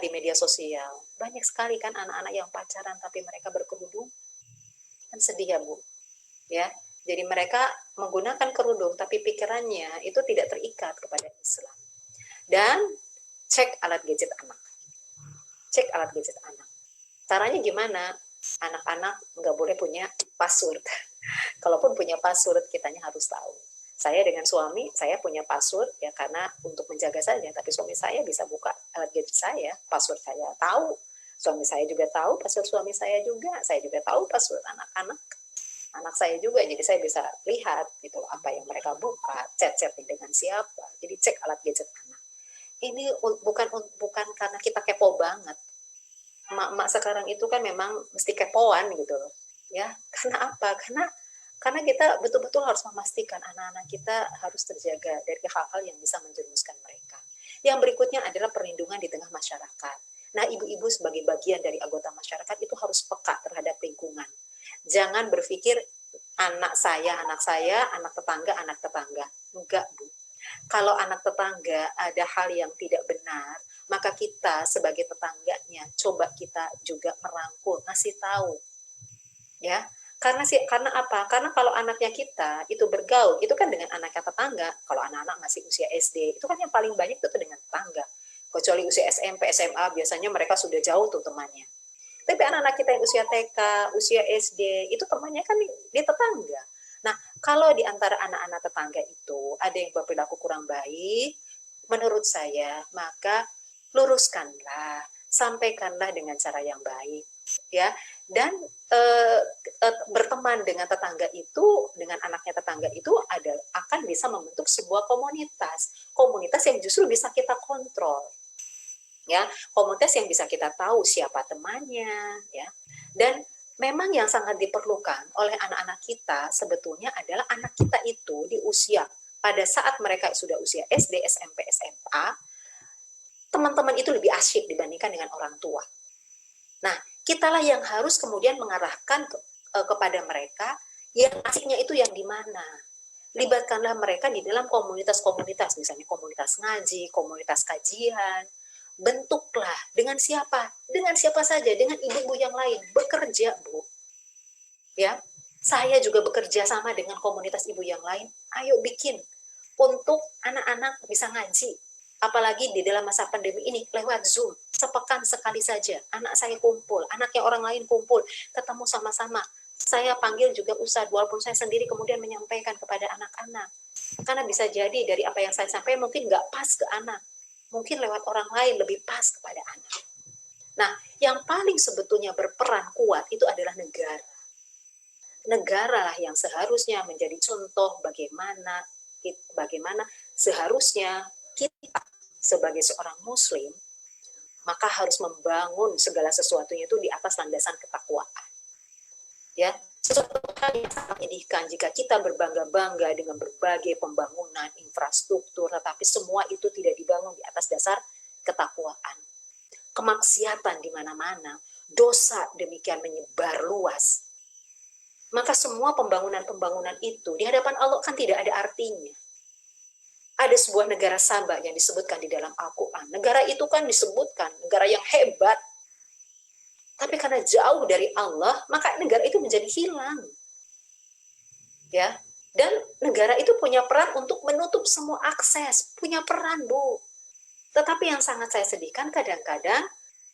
di media sosial, banyak sekali kan anak-anak yang pacaran tapi mereka berkerudung. Kan sedih ya Bu, ya. Jadi mereka menggunakan kerudung tapi pikirannya itu tidak terikat kepada Islam. Dan cek alat gadget anak. Cek alat gadget anak. Caranya gimana? Anak-anak nggak boleh punya password. Kalaupun punya password, kitanya harus tahu. Saya dengan suami, saya punya password ya karena untuk menjaga saja. Tapi suami saya bisa buka alat gadget saya, password saya tahu. Suami saya juga tahu password suami saya juga. Saya juga tahu password anak-anak. Anak saya juga, jadi saya bisa lihat gitu apa yang mereka buka, chat-chatting dengan siapa. Jadi cek alat gadget anak. Ini bukan karena kita kepo banget. Mak-mak sekarang itu kan memang mesti kepoan gitu ya. Karena apa? Karena kita betul-betul harus memastikan anak-anak kita harus terjaga dari hal-hal yang bisa menjerumuskan mereka. Yang berikutnya adalah perlindungan di tengah masyarakat. Nah, ibu-ibu sebagai bagian dari anggota masyarakat itu harus peka terhadap lingkungan. Jangan berpikir anak saya, anak tetangga. Enggak, Bu. Kalau anak tetangga ada hal yang tidak benar, maka kita sebagai tetangganya coba kita juga merangkul, ngasih tahu. Ya. Karena apa? Karena kalau anaknya kita itu bergaul, itu kan dengan anaknya tetangga. Kalau anak-anak masih usia SD, itu kan yang paling banyak itu dengan tetangga. Kecuali usia SMP, SMA, biasanya mereka sudah jauh tuh temannya. Tapi anak-anak kita yang usia TK, usia SD, itu temannya kan di tetangga. Nah, kalau di antara anak-anak tetangga itu ada yang berperilaku kurang baik, menurut saya, maka luruskanlah, sampaikanlah dengan cara yang baik, ya. Dan berteman dengan tetangga itu, dengan anaknya tetangga itu akan bisa membentuk sebuah komunitas yang justru bisa kita kontrol, ya, komunitas yang bisa kita tahu siapa temannya, ya. Dan memang yang sangat diperlukan oleh anak-anak kita sebetulnya adalah anak kita itu di usia pada saat mereka sudah usia SD, SMP, SMA, teman-teman itu lebih asyik dibandingkan dengan orang tua. Nah, kitalah yang harus kemudian mengarahkan kepada mereka yang asiknya itu yang di mana. Libatkanlah mereka di dalam komunitas-komunitas, misalnya komunitas ngaji, komunitas kajian. Bentuklah dengan siapa? Dengan siapa saja, dengan ibu-ibu yang lain. Bekerja, Bu. Ya, saya juga bekerja sama dengan komunitas ibu yang lain. Ayo bikin untuk anak-anak bisa ngaji. Apalagi di dalam masa pandemi ini lewat Zoom, sepekan sekali saja. Anak saya kumpul, anaknya orang lain kumpul, ketemu sama-sama. Saya panggil juga ustadz, walaupun saya sendiri kemudian menyampaikan kepada anak-anak. Karena bisa jadi dari apa yang saya sampaikan mungkin nggak pas ke anak. Mungkin lewat orang lain lebih pas kepada anak. Nah, yang paling sebetulnya berperan kuat itu adalah negara. Negara yang seharusnya menjadi contoh bagaimana seharusnya kita sebagai seorang muslim maka harus membangun segala sesuatunya itu di atas landasan ketakwaan. Ya, sesuatu hal yang sangat menyedihkan jika kita berbangga-bangga dengan berbagai pembangunan infrastruktur, tetapi semua itu tidak dibangun di atas dasar ketakwaan. Kemaksiatan di mana-mana, dosa demikian menyebar luas. Maka semua pembangunan-pembangunan itu di hadapan Allah kan tidak ada artinya. Ada sebuah negara Sabah yang disebutkan di dalam Al-Quran. Negara itu kan disebutkan negara yang hebat. Tapi karena jauh dari Allah, maka negara itu menjadi hilang. Ya, dan negara itu punya peran untuk menutup semua akses, punya peran, Bu. Tetapi yang sangat saya sedihkan kadang-kadang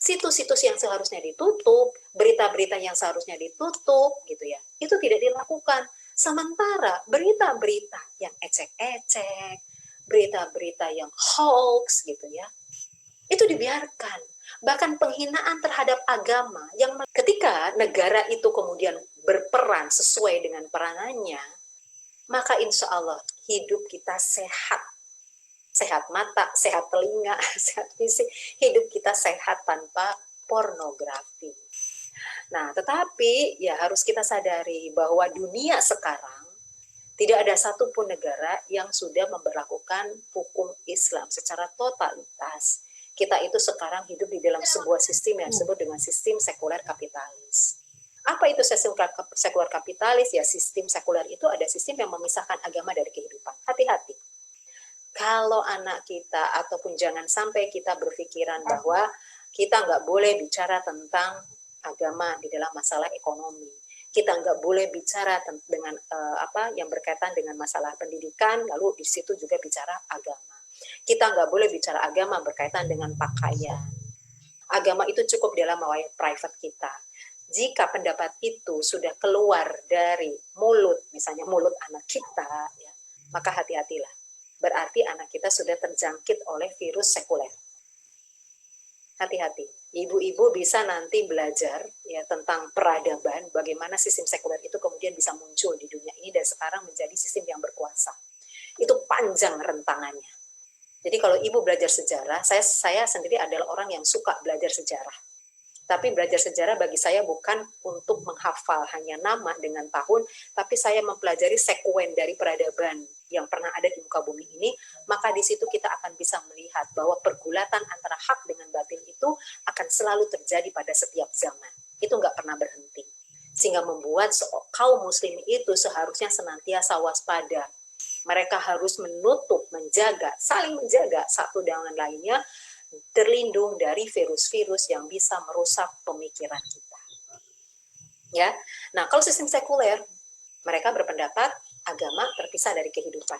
situs-situs yang seharusnya ditutup, berita-berita yang seharusnya ditutup gitu ya, itu tidak dilakukan. Sementara berita-berita yang ecek-ecek, berita-berita yang hoax gitu ya, itu dibiarkan. Bahkan penghinaan terhadap agama yang ketika negara itu kemudian berperan sesuai dengan peranannya, maka insya Allah hidup kita sehat. Sehat mata, sehat telinga, sehat fisik, hidup kita sehat tanpa pornografi. Nah, tetapi ya harus kita sadari bahwa dunia sekarang tidak ada satupun negara yang sudah memberlakukan hukum Islam secara totalitas. Kita itu sekarang hidup di dalam sebuah sistem yang disebut dengan sistem sekuler kapitalis. Apa itu sekuler kapitalis? Ya, sistem sekuler itu ada sistem yang memisahkan agama dari kehidupan. Hati-hati. Kalau anak kita ataupun jangan sampai kita berpikiran bahwa Kita nggak boleh bicara tentang agama di dalam masalah ekonomi. Kita nggak boleh bicara dengan apa yang berkaitan dengan masalah pendidikan, lalu di situ juga bicara agama. Kita nggak boleh bicara agama berkaitan dengan pakaian. Agama itu cukup dalam wilayah private kita. Jika pendapat itu sudah keluar dari mulut, misalnya mulut anak kita, ya, maka hati-hatilah. Berarti anak kita sudah terjangkit oleh virus sekuler. Hati-hati. Ibu-ibu bisa nanti belajar ya tentang peradaban, bagaimana sistem sekuler itu kemudian bisa muncul di dunia ini dan sekarang menjadi sistem yang berkuasa. Itu panjang rentangannya. Jadi kalau ibu belajar sejarah, saya sendiri adalah orang yang suka belajar sejarah. Tapi belajar sejarah bagi saya bukan untuk menghafal hanya nama dengan tahun, tapi saya mempelajari sekuen dari peradaban yang pernah ada di muka bumi ini, maka di situ kita akan bisa melihat bahwa pergulatan antara hak dengan batil itu akan selalu terjadi pada setiap zaman. Itu nggak pernah berhenti. Sehingga membuat kaum muslim itu seharusnya senantiasa waspada. Mereka harus menutup, menjaga, saling menjaga satu dengan lainnya, terlindung dari virus-virus yang bisa merusak pemikiran kita. Ya, nah kalau sistem sekuler, mereka berpendapat agama terpisah dari kehidupan.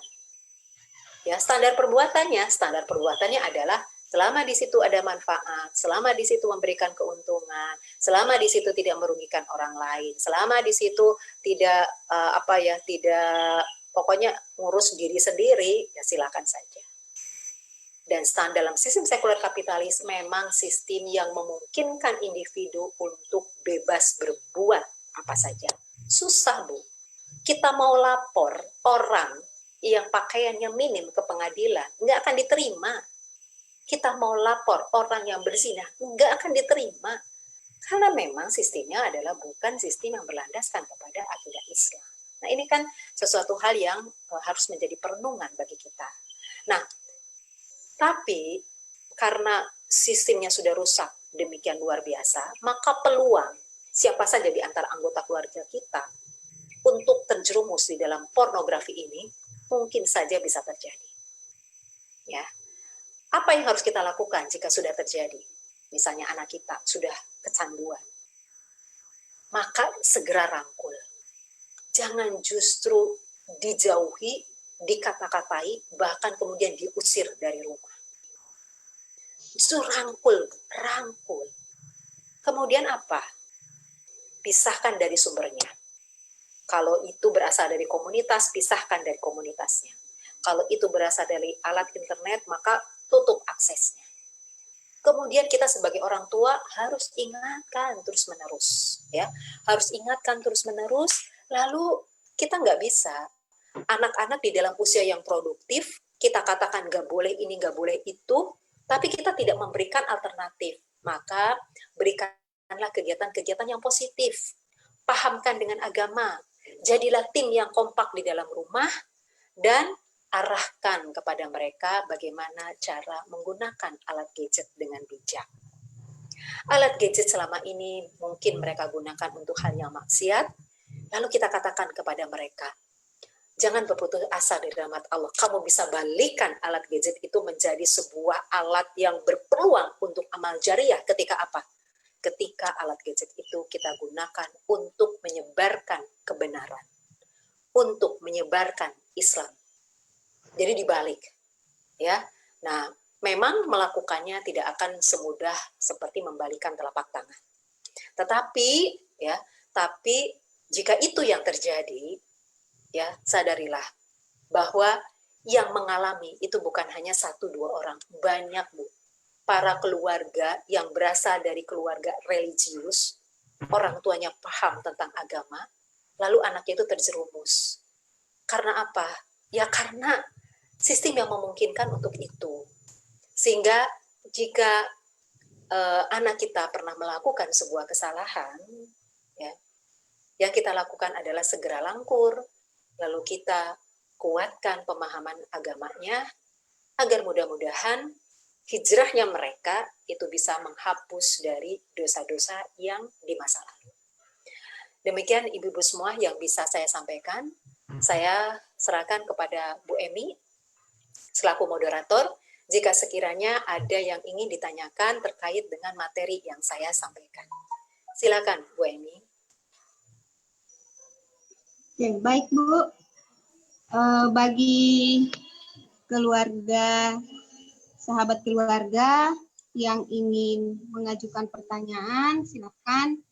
Ya, standar perbuatannya adalah selama di situ ada manfaat, selama di situ memberikan keuntungan, selama di situ tidak merugikan orang lain, selama di situ tidak tidak pokoknya ngurus diri sendiri, ya silakan saja. Dan dalam sistem sekuler kapitalis memang sistem yang memungkinkan individu untuk bebas berbuat apa saja. Susah, Bu. Kita mau lapor orang yang pakaiannya minim ke pengadilan, nggak akan diterima. Kita mau lapor orang yang berzina, nggak akan diterima. Karena memang sistemnya adalah bukan sistem yang berlandaskan kepada akidah Islam. Nah, ini kan sesuatu hal yang harus menjadi perenungan bagi kita. Nah, tapi karena sistemnya sudah rusak demikian luar biasa, maka peluang siapa saja di antara anggota keluarga kita untuk terjerumus di dalam pornografi ini mungkin saja bisa terjadi. Ya. Apa yang harus kita lakukan jika sudah terjadi? Misalnya anak kita sudah kecanduan. Maka segera rangkul. Jangan justru dijauhi, dikata-katai, bahkan kemudian diusir dari rumah. Justru rangkul. Kemudian apa? Pisahkan dari sumbernya. Kalau itu berasal dari komunitas, pisahkan dari komunitasnya. Kalau itu berasal dari alat internet, maka tutup aksesnya. Kemudian kita sebagai orang tua harus ingatkan terus-menerus, ya, harus ingatkan terus-menerus. Lalu kita nggak bisa anak-anak di dalam usia yang produktif kita katakan nggak boleh ini, nggak boleh itu, tapi kita tidak memberikan alternatif. Maka berikanlah kegiatan-kegiatan yang positif, pahamkan dengan agama, jadilah tim yang kompak di dalam rumah dan arahkan kepada mereka bagaimana cara menggunakan alat gadget dengan bijak. Alat gadget selama ini mungkin mereka gunakan untuk hal yang maksiat, lalu kita katakan kepada mereka, jangan berputus asa di rahmat Allah. Kamu bisa balikan alat gadget itu menjadi sebuah alat yang berpeluang untuk amal jariah ketika apa? Ketika alat gadget itu kita gunakan untuk menyebarkan kebenaran, untuk menyebarkan Islam. Jadi dibalik, ya. Nah, memang melakukannya tidak akan semudah seperti membalikan telapak tangan. Tetapi, ya, tapi jika itu yang terjadi, ya, sadarilah bahwa yang mengalami itu bukan hanya 1-2 orang, banyak, Bu. Para keluarga yang berasal dari keluarga religius, orang tuanya paham tentang agama, lalu anaknya itu terjerumus. Karena apa? Ya karena sistem yang memungkinkan untuk itu. Sehingga jika anak kita pernah melakukan sebuah kesalahan, ya, yang kita lakukan adalah segera langkur, lalu kita kuatkan pemahaman agamanya, agar mudah-mudahan hijrahnya mereka itu bisa menghapus dari dosa-dosa yang di masa lalu. Demikian ibu-ibu semua yang bisa saya sampaikan. Saya serahkan kepada Bu Emi selaku moderator, jika sekiranya ada yang ingin ditanyakan terkait dengan materi yang saya sampaikan. Silakan, Bu Eni. Oke, baik Bu. Bagi keluarga, sahabat keluarga yang ingin mengajukan pertanyaan, silakan